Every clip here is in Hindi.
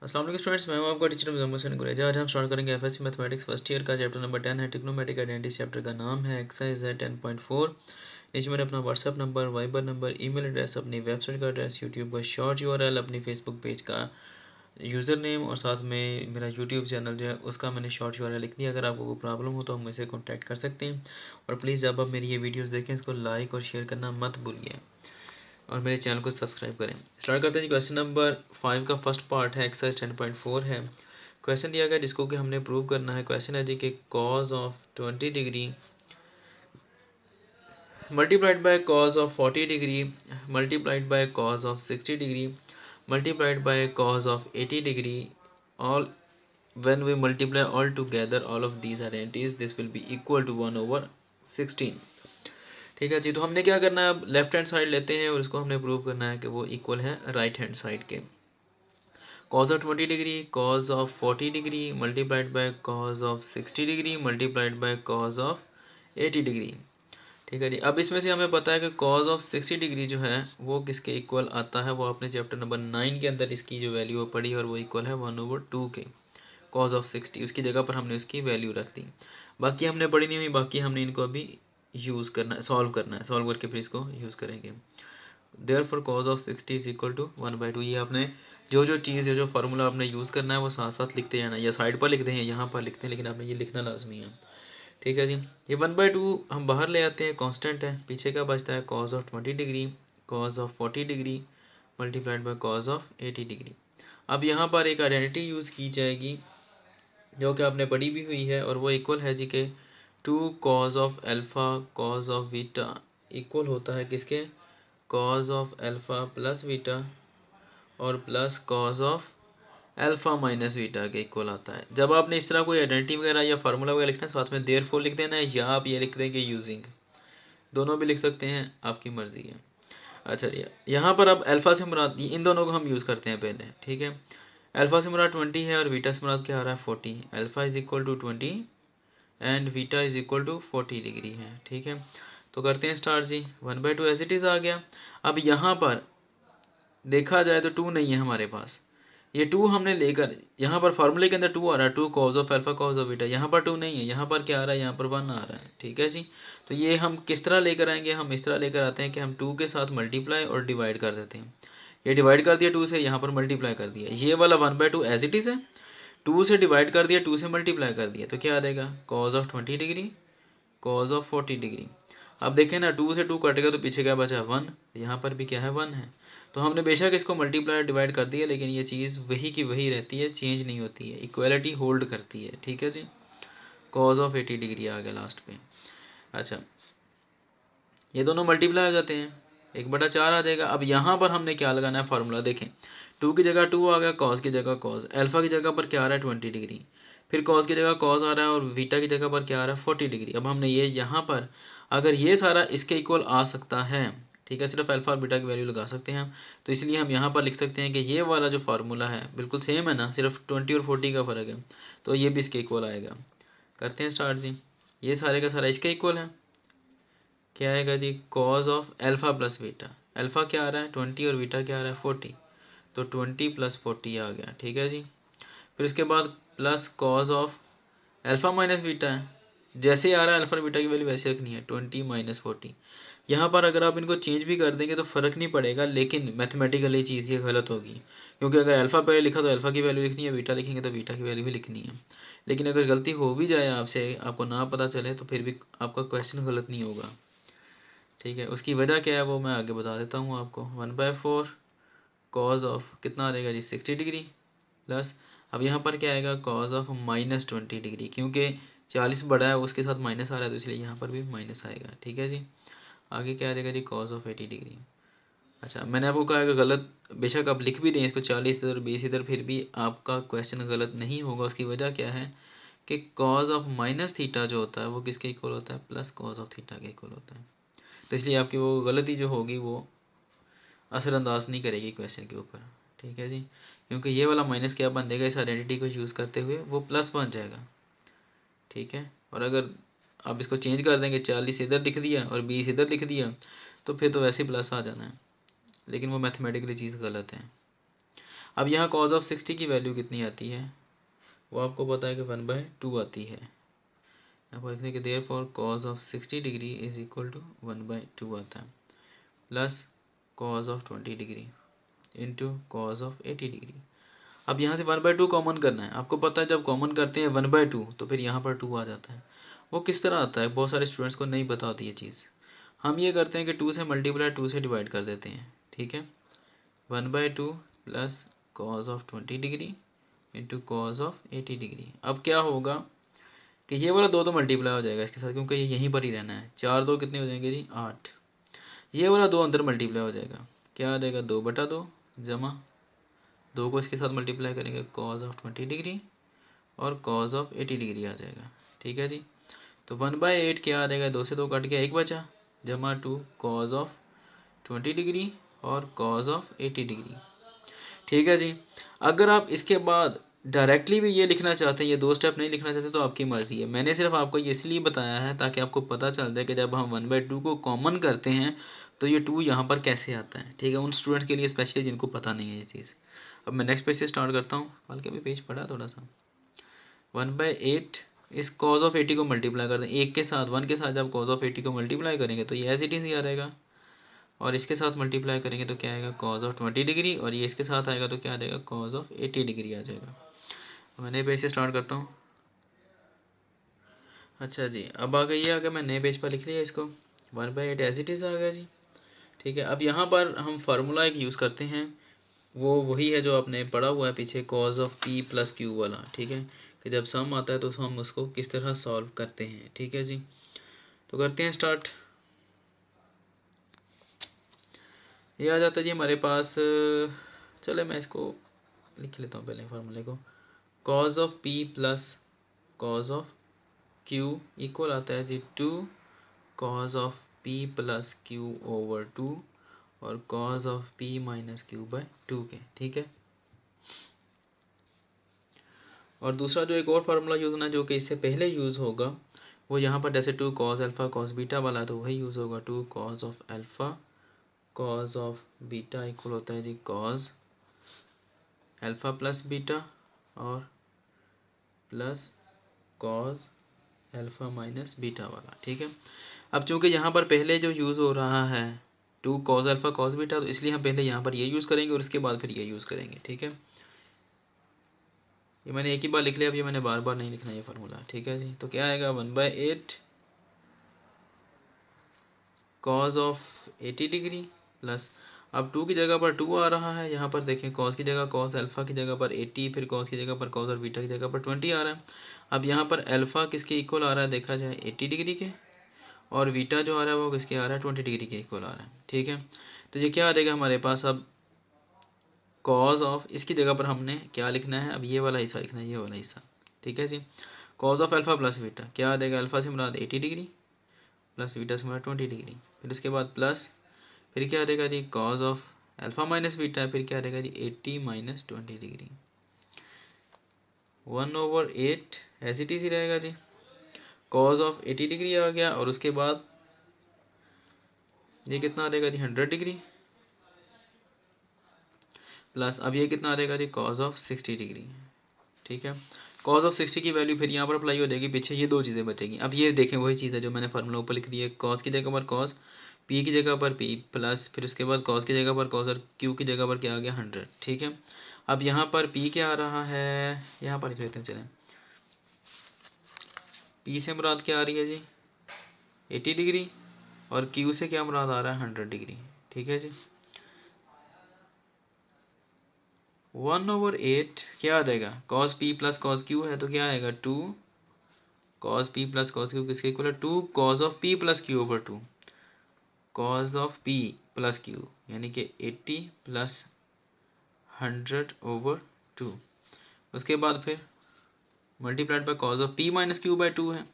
अस्सलाम वालेकुम स्टूडेंट्स, मैं हूं आपका टीचर मुजम्मिल हसन गुरेजा। आज हम स्टार्ट करेंगे एफएससी मैथमेटिक्स फर्स्ट ईयर का चैप्टर नंबर 10 है ट्रिग्नोमेट्रिक आइडेंटिटी। चैप्टर का नाम है एक्सरसाइज है 10.4। नीचे मैंने अपना WhatsApp number, Viber number, email address, अपनी वेबसाइट का एड्रेस, यूट्यूब का शॉर्ट यूआरएल, अपनी फेसबुक पेज का यूज़र नेम और साथ में मेरा यूट्यूब चैनल जो है उसका मैंने शॉर्ट यूआरएल लिख दिया। अगर आपको कोई प्रॉब्लम हो तो हम मुझसे कॉन्टैक्ट कर सकते हैं। और प्लीज़ जब आप मेरी ये वीडियोज़ देखें इसको लाइक और शेयर करना मत भूलिए और मेरे चैनल को सब्सक्राइब करें। स्टार्ट करते हैं जी। क्वेश्चन नंबर 5 का फर्स्ट पार्ट है, एक्सरसाइज 10.4 है। क्वेश्चन दिया गया जिसको कि हमने प्रूव करना है। क्वेश्चन है जी कि cos of 20 degree multiplied by cause of 40 degree multiplied by cause of 60 degree multiplied by cause of 80 degree all when we multiply all together all of these identities this will be equal to 1/16। ठीक है जी। तो हमने क्या करना है, अब लेफ्ट हैंड साइड लेते हैं और इसको हमने प्रूव करना है कि वो इक्वल है राइट हैंड साइड के। Cause of 20 degree cause of 40 degree multiplied by cause of 60 degree multiplied by cause of 80 degree. ठीक है जी। अब इसमें से हमें पता है कि कॉज ऑफ 60 डिग्री जो है वो किसके इक्वल आता है, वो आपने चैप्टर नंबर 9 के अंदर इसकी जो वैल्यू पढ़ी और वो इक्वल है 1/2 के। कॉज ऑफ 60 उसकी जगह पर हमने उसकी वैल्यू रख दी। बाकी हमने पढ़ी नहीं हुई, बाकी हमने इनको अभी यूज़ करना है, सॉल्व करना है। सॉल्व करके फिर इसको यूज़ करेंगे। Therefore cos of 60 is equal to 1/2। ये आपने जो चीज़ है, जो फार्मूला आपने यूज़ करना है वो साथ साथ लिखते जाना, या साइड पर लिखते हैं, यहाँ पर लिखते हैं, लेकिन आपने ये लिखना लाजमी है। ठीक है जी। ये 1/2 हम बाहर ले आते हैं, कांस्टेंट है। पीछे का बचता है cause of 20 degree cause of 40 degree multiplied by cause of 80 degree. अब यहाँ पर एक आइडेंटिटी यूज़ की जाएगी जो कि आपने पढ़ी भी हुई है, और वो इक्वल है जी के 2 cos of alpha cos of beta equal होता है किसके, cos of alpha plus beta और plus cos of alpha minus beta के इक्वल आता है। जब आपने इस तरह कोई आइडेंटिटी वगैरह या फार्मूला वगैरह लिखना है, साथ में देयरफॉर लिख देना है, या आप ये लिख देंगे यूजिंग, दोनों भी लिख सकते हैं, आपकी मर्ज़ी है। अच्छा जी। यहाँ पर अब अल्फ़ा से मुराद इन दोनों को हम यूज़ करते हैं पहले। ठीक है। अल्फ़ा से मुराद 20 है और बीटा से मुराद क्या आ रहा है 40। Alpha is equal to 20 and beta is equal to 40 degree है। ठीक है। तो करते हैं स्टार्ट जी। 1/2 एज इट इज़ आ गया। अब यहाँ पर देखा जाए तो 2 नहीं है हमारे पास, ये 2 हमने लेकर यहाँ पर फार्मूले के अंदर 2 आ रहा है, 2 cos of alpha cause of beta. यहाँ पर 2 नहीं है, यहाँ पर क्या आ रहा है, यहाँ पर 1 आ रहा है। ठीक है जी। तो ये हम किस तरह लेकर आएंगे, हम इस तरह लेकर आते हैं कि हम 2 के साथ मल्टीप्लाई और डिवाइड कर देते हैं। ये डिवाइड कर दिया 2 से, यहाँ पर मल्टीप्लाई कर दिया। ये वाला 1/2 एज इट इज़ है, 2 से डिवाइड कर दिया, 2 से मल्टीप्लाई कर दिया, तो क्या आ जाएगा cause of 20 degree cause of 40 degree. अब देखें ना, 2 से 2 कटेगा तो पीछे क्या बचा 1, यहाँ पर भी क्या है 1 है। तो हमने बेशक इसको मल्टीप्लाई डिवाइड कर दिया, लेकिन ये चीज़ वही की वही रहती है, चेंज नहीं होती है, इक्वालिटी होल्ड करती है। ठीक है जी। कॉज ऑफ 80 डिग्री आ गया लास्ट पे। अच्छा, ये दोनों मल्टीप्लाई हो जाते हैं, 1/4 आ जाएगा। अब यहाँ पर हमने क्या लगाना है फार्मूला, देखें 2 की जगह 2 आ गया, कॉज की जगह कॉज, अल्फ़ा की जगह पर क्या आ रहा है 20 डिग्री, फिर कॉज की जगह कॉज आ रहा है और बीटा की जगह पर क्या आ रहा है 40 डिग्री। अब हमने ये यहाँ पर अगर ये सारा इसके इक्वल आ सकता है, ठीक है, सिर्फ अल्फ़ा और बीटा की वैल्यू लगा सकते हैं हम, तो इसलिए हम यहाँ पर लिख सकते हैं कि ये वाला जो फार्मूला है बिल्कुल सेम है ना, सिर्फ 20 और 40 का फ़र्क है, तो ये भी इसके इक्वल आएगा। करते हैं स्टार्ट जी। ये सारे का सारा इसके इक्वल है, क्या आएगा जी cos of alpha plus beta. Alpha क्या आ रहा है 20 और बीटा क्या आ रहा है 40, तो 20 + 40 आ गया। ठीक है जी। फिर इसके बाद plus cos of alpha minus beta है, जैसे ही आ रहा है अल्फ़ा और बीटा की वैल्यू वैसे रखनी है, 20 - 40। यहाँ पर अगर आप इनको चेंज भी कर देंगे तो फ़र्क नहीं पड़ेगा, लेकिन मैथमेटिकली चीज़ ये गलत होगी, क्योंकि अगर अल्फ़ा पहले लिखा तो अल्फ़ा की वैल्यू लिखनी है, बीटा लिखेंगे तो बीटा की वैल्यू भी लिखनी है। लेकिन अगर गलती हो भी जाए आपसे, आपको ना पता चले, तो फिर भी आपका क्वेश्चन गलत नहीं होगा। ठीक है। उसकी वजह क्या है वो मैं आगे बता देता हूँ आपको। 1/4 कॉज ऑफ कितना आ जाएगा जी 60 डिग्री प्लस, अब यहाँ पर क्या आएगा कॉज ऑफ -20 डिग्री, क्योंकि 40 बड़ा है उसके साथ माइनस आ रहा है, तो इसलिए यहाँ पर भी माइनस आएगा। ठीक है जी। आगे क्या आ जाएगा जी कॉज ऑफ 80 डिग्री। अच्छा, मैंने आपको कहा कि गलत बेशक आप लिख भी दें इसको 40 इधर 20 इधर, फिर भी आपका क्वेश्चन गलत नहीं होगा। उसकी वजह क्या है कि कॉज ऑफ माइनस थीटा जो होता है वो किसके इक्वल होता है, प्लस कॉज ऑफ थीटा के इक्वल होता है। तो इसलिए आपकी वो गलती जो होगी वो असरअंदाज नहीं करेगी क्वेश्चन के ऊपर। ठीक है जी। क्योंकि ये वाला माइनस क्या बन जाएगा, इस आइडेंटिटी को यूज़ करते हुए वो प्लस बन जाएगा। ठीक है। और अगर आप इसको चेंज कर देंगे, 40 इधर लिख दिया और 20 इधर लिख दिया, तो फिर तो वैसे ही प्लस आ जाना है, लेकिन वो मैथमेटिकली चीज़ गलत है। अब यहाँ कॉज ऑफ 60 की वैल्यू कितनी आती है, वो आपको पता है कि 1/2 आती है। यहाँ पर लिखने के therefore cos of 60 degree is equal to 1/2 आता है, plus cos of 20 degree into cos of 80 degree. अब यहाँ से 1/2 कॉमन करना है। आपको पता है जब कॉमन करते हैं 1/2 तो फिर यहाँ पर 2 आ जाता है। वो किस तरह आता है, बहुत सारे स्टूडेंट्स को नहीं पता होती ये चीज़। हम ये करते हैं कि 2 से मल्टीप्लाई 2 से डिवाइड कर देते हैं, ठीक है। 1/2 plus cos of 20 degree into cos of 80 degree. अब क्या होगा कि ये वाला 2 तो मल्टीप्लाई हो जाएगा इसके साथ, क्योंकि ये यहीं पर ही रहना है। 4 2 कितने हो जाएंगे जी, 8। ये वाला 2 अंदर मल्टीप्लाई हो जाएगा, क्या आ जाएगा 2/2 जमा 2 को इसके साथ मल्टीप्लाई करेंगे कॉज ऑफ 20 डिग्री और कॉज ऑफ 80 डिग्री आ जाएगा, ठीक है जी। तो 1/8 क्या आ जाएगा, 2 से 2 कट गया, 1 बचा, जमा 2 कॉज ऑफ 20 डिग्री और कॉज ऑफ 80 डिग्री, ठीक है जी। अगर आप इसके बाद डायरेक्टली भी ये लिखना चाहते हैं, ये 2 स्टेप नहीं लिखना चाहते, तो आपकी मर्ज़ी है। मैंने सिर्फ आपको ये इसलिए बताया है ताकि आपको पता चल जाए कि जब हम 1/2 को कॉमन करते हैं तो ये 2 यहाँ पर कैसे आता है, ठीक है। उन स्टूडेंट के लिए स्पेशली जिनको पता नहीं है ये चीज़। अब मैं नेक्स्ट पेज से स्टार्ट करता हूँ, बल्कि अभी पेज पढ़ा थोड़ा सा। 1/8 इस कॉज ऑफ 80 को मल्टीप्लाई कर दें, 1 के साथ 1 के साथ जब कॉज ऑफ 80 को मल्टीप्लाई करेंगे तो ये एज इट इज़ ही आ जाएगा, और इसके साथ मल्टीप्लाई करेंगे तो क्या आएगा कॉज ऑफ 20 डिग्री, और ये इसके साथ आएगा तो क्या आ जाएगा कॉज ऑफ 80 डिग्री आ जाएगा। मैं नए पेज से स्टार्ट करता हूँ। अच्छा जी, अब आ गई है, अगर मैं नए पेज पर लिख लिया इसको, 1/8 एज इट इज़ आ गया जी, ठीक है। अब यहाँ पर हम फार्मूला एक यूज़ करते हैं, वो वही है जो आपने पढ़ा हुआ है पीछे, cause of P plus Q वाला, ठीक है। कि जब सम आता है तो हम उसको किस तरह सॉल्व करते हैं, ठीक है जी। तो करते हैं स्टार्ट। ये आ जाता है जी हमारे पास, चले मैं इसको लिख लेता हूँ पहले फार्मूले को। Cos of P plus cos of Q equal आता है जी 2 cos of P plus Q over 2 और cos of P minus Q by 2 के, ठीक है। और दूसरा जो एक और फार्मूला यूज़ होना जो कि इससे पहले यूज़ होगा, वो यहाँ पर जैसे 2 कॉज अल्फ़ा कॉज बीटा वाला, तो वही यूज़ होगा 2 cos of alpha cos of beta equal होता है जी कॉज अल्फ़ा प्लस बीटा और plus cos alpha minus beta वाला, ठीक है। अब चूंकि यहाँ पर पहले जो यूज़ हो रहा है 2 कॉज अल्फ़ा कॉज बीटा, तो इसलिए हम पहले यहाँ पर ये यूज़ करेंगे और इसके बाद फिर ये यूज़ करेंगे, ठीक है। ये मैंने एक ही बार लिख लिया, अब ये मैंने बार बार नहीं लिखना ये फार्मूला, ठीक है जी। तो क्या आएगा 1/8 कॉज ऑफ 80 डिग्री प्लस, अब 2 की जगह पर 2 आ रहा है, यहाँ पर देखें कॉस की जगह कॉस, अल्फ़ा की जगह पर 80, फिर कॉस की जगह पर कॉस और बीटा की जगह पर 20 आ रहा है। अब यहाँ पर अल्फ़ा किसके इक्वल आ रहा है देखा जाए 80 डिग्री के, और बीटा जो आ रहा है वो किसके आ रहा है 20 डिग्री के इक्वल आ रहा है, ठीक है। तो ये क्या आ जाएगा हमारे पास, अब कॉज ऑफ, इसकी जगह पर हमने क्या लिखना है, अब ये वाला हिस्सा लिखना है, ये वाला हिस्सा, ठीक है जी। Cos of alpha plus beta क्या आ जाएगा, अल्फ़ा से मुराद 80 डिग्री प्लस बीटा से मुराद 20 डिग्री, फिर उसके बाद प्लस, फिर क्या आ जाएगा जी cos of alpha minus beta, फिर क्या आ जाएगा जी 80 माइनस 20 डिग्री, 1/8 ऐसी टी सी रहेगा जी। कॉज ऑफ 80 डिग्री आ गया, और उसके बाद ये कितना आ जाएगा जी 100 डिग्री प्लस, अब ये कितना आ जाएगा जी कॉज ऑफ 60 डिग्री, ठीक है। कॉज ऑफ 60 की वैल्यू फिर यहाँ पर अप्लाई हो जाएगी, पीछे ये 2 चीज़ें बचेगी। अब ये देखें वही चीज़ है जो मैंने फार्मूला ऊपर लिख दी है, कॉस की जगह पर कॉस, पी की जगह पर पी प्लस, फिर उसके बाद कॉस की जगह पर कॉस और क्यू की जगह पर क्या आ गया 100, ठीक है। अब यहाँ पर पी क्या आ रहा है, यहाँ पर लिख लेते हैं चलें, पी से मुराद क्या आ रही है जी 80 डिग्री, और क्यू से क्या मुराद आ रहा है 100 डिग्री, ठीक है जी। 1/8 क्या आ जाएगा, cos P plus cos Q है तो क्या आएगा 2 cos P plus cos Q किसके इक्वल है 2 cos of P plus Q over 2 cos of P plus Q, यानी कि 80 प्लस 100 ओवर 2। उसके बाद फिर multiplied by cos of P minus Q by 2 है,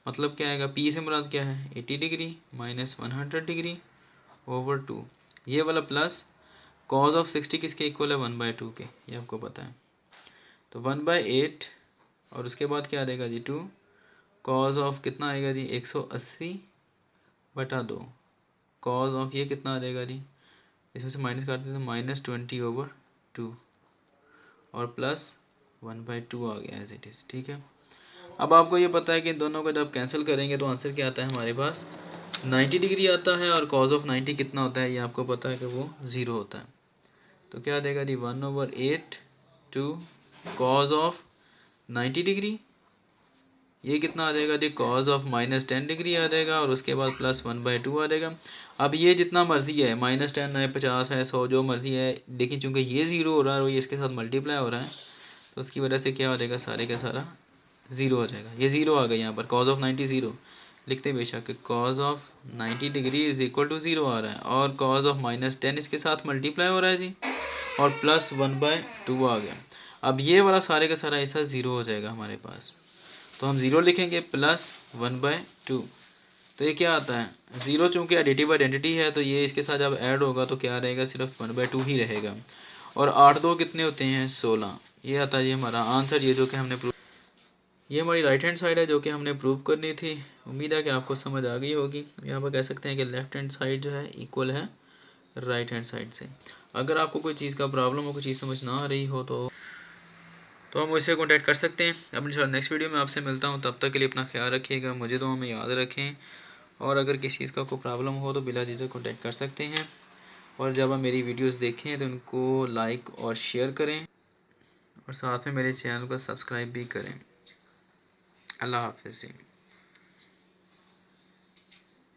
मतलब क्या आएगा, पी से मुराद क्या है 80 डिग्री माइनस 100 डिग्री ओवर 2, ये वाला प्लस कॉस ऑफ 60 किसके इक्वल है 1/2 के, ये आपको पता है। तो 1/8 और उसके बाद क्या आ जाएगा जी 2 कॉस ऑफ कितना आएगा जी 180/2, कॉस ऑफ ये कितना आ जाएगा जी, इसमें से माइनस काट देते हैं -20/2, और प्लस 1/2 आ गया एज इट इज़। ठीक है, अब आपको ये पता है कि इन दोनों को जब कैंसिल करेंगे तो आंसर क्या आता है हमारे पास, 90 डिग्री आता है। और कॉज ऑफ 90 कितना होता है, ये आपको पता है कि वो 0 होता है। तो क्या देगा जी, 1/8 टू कॉज ऑफ 90 डिग्री, ये कितना आ जाएगा जी, कॉज ऑफ -10 डिग्री आ जाएगा, और उसके बाद प्लस 1/2 आ जाएगा। अब ये जितना मर्जी है, -10 है, 50 है, 100, जो मर्जी है, लेकिन चूंकि ये 0 हो रहा है और ये इसके साथ मल्टीप्लाई हो रहा है, तो उसकी वजह से क्या हो जाएगा, सारे का सारा 0 हो जाएगा। ये 0 आ गया यहाँ पर, कॉज ऑफ 90 0 लिखते बेशक कि cos of 90 degree is equal to 0 आ रहा है, और कॉज ऑफ -10 इसके साथ मल्टीप्लाई हो रहा है जी, और प्लस 1/2 आ गया। अब ये वाला सारे का सारा ऐसा 0 हो जाएगा हमारे पास, तो हम 0 लिखेंगे प्लस 1/2। तो ये क्या आता है, 0 चूँकि एडिटिव आइडेंटिटी है, तो ये इसके साथ जब ऐड होगा तो क्या रहेगा, सिर्फ 1/2 ही रहेगा। और 8 2 कितने होते हैं, 16। ये आता है ये हमारा आंसर, ये जो कि हमने प्रूव, ये हमारी राइट हैंड साइड है जो कि हमने प्रूव करनी थी। उम्मीद है कि आपको समझ आ गई होगी। यहाँ पर कह सकते हैं कि लेफ्ट हैंड साइड जो है इक्वल है राइट हैंड साइड से। अगर आपको कोई चीज़ का प्रॉब्लम हो, कोई चीज़ समझ ना आ रही हो, तो हम मुझसे कॉन्टैक्ट कर सकते हैं। अब इंशाल्लाह नेक्स्ट वीडियो में आपसे मिलता हूँ, तब तक के लिए अपना ख्याल रखिएगा, मुझे तो हमें याद रखें। और अगर किसी चीज़ का कोई प्रॉब्लम हो तो बिला झिझक कॉन्टैक्ट कर सकते हैं। और जब आप मेरी वीडियोस देखें तो उनको लाइक और शेयर करें, और साथ में मेरे चैनल को सब्सक्राइब भी करें। अल्लाह हाफ़िज़।